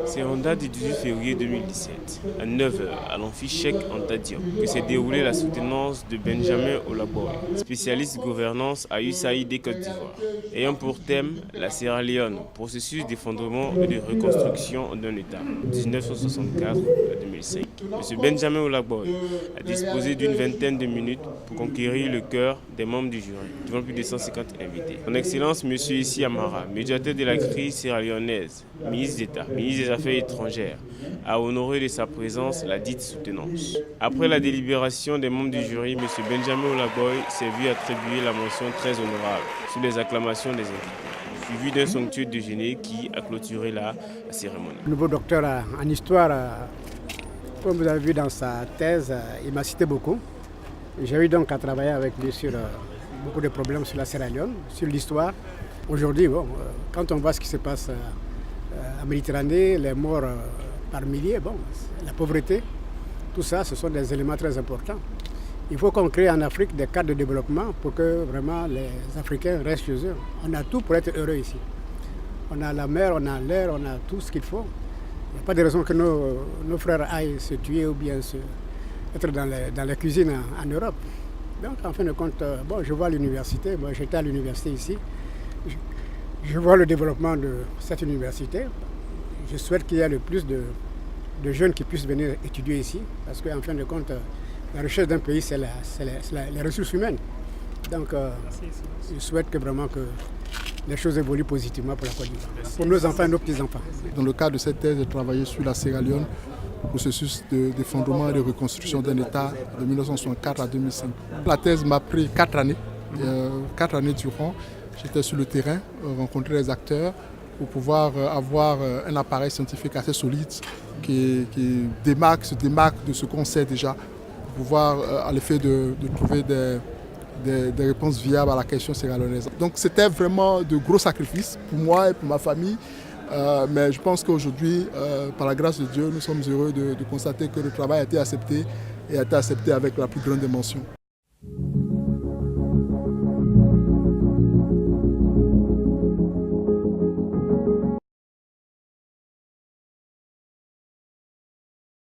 C'est en date du 18 février 2017, à 9 heures, à l'amphi Cheikh Anta Diop, que s'est déroulée la soutenance de Benjamin Olaboy, spécialiste gouvernance à USAID Côte d'Ivoire, ayant pour thème la Sierra Leone, processus d'effondrement et de reconstruction d'un État, 1964 à 2005. M. Benjamin Olaboy a disposé d'une vingtaine de minutes pour conquérir le cœur des membres du jury, devant plus de 150 invités. Son Excellence M. Issi Amara, médiateur de la crise sierra-léonaise, ministre d'État, ministre des Affaires étrangères, a honoré de sa présence la dite soutenance. Après la délibération des membres du jury, M. Benjamin Olaboy s'est vu attribuer la mention très honorable sous les acclamations des invités, suivi d'un somptueux déjeuner qui a clôturé la cérémonie. Le nouveau docteur en histoire, comme vous avez vu dans sa thèse, il m'a cité beaucoup. J'ai eu donc à travailler avec lui sur beaucoup de problèmes sur la Sierra Leone, sur l'histoire. Aujourd'hui, quand on voit ce qui se passe en Méditerranée, les morts par milliers, la pauvreté, tout ça, ce sont des éléments très importants. Il faut qu'on crée en Afrique des cadres de développement pour que vraiment les Africains restent chez eux. On a tout pour être heureux ici. On a la mer, on a l'air, on a tout ce qu'il faut. Il n'y a pas de raison que nos frères aillent se tuer ou bien être dans les cuisines en Europe. Donc, en fin de compte, je vois l'université. Moi, j'étais à l'université ici. Je vois le développement de cette université. Je souhaite qu'il y ait le plus de jeunes qui puissent venir étudier ici. Parce qu'en fin de compte, la richesse d'un pays, c'est les ressources humaines. Donc, je souhaite que vraiment que les choses évoluent positivement pour la Côte d'Ivoire, pour nos enfants et nos petits-enfants. Dans le cadre de cette thèse, j'ai travaillé sur la Sierra Leone, processus d'effondrement et de reconstruction d'un État de 1964 à 2005. La thèse m'a pris 4 années. 4 années durant, j'étais sur le terrain, rencontrer les acteurs pour pouvoir avoir un appareil scientifique assez solide qui se démarque de ce qu'on sait déjà, pour pouvoir à l'effet de trouver des réponses viables à la question sierra-léonaise. Donc c'était vraiment de gros sacrifices pour moi et pour ma famille. Mais je pense qu'aujourd'hui, par la grâce de Dieu, nous sommes heureux de constater que le travail a été accepté et a été accepté avec la plus grande dimension.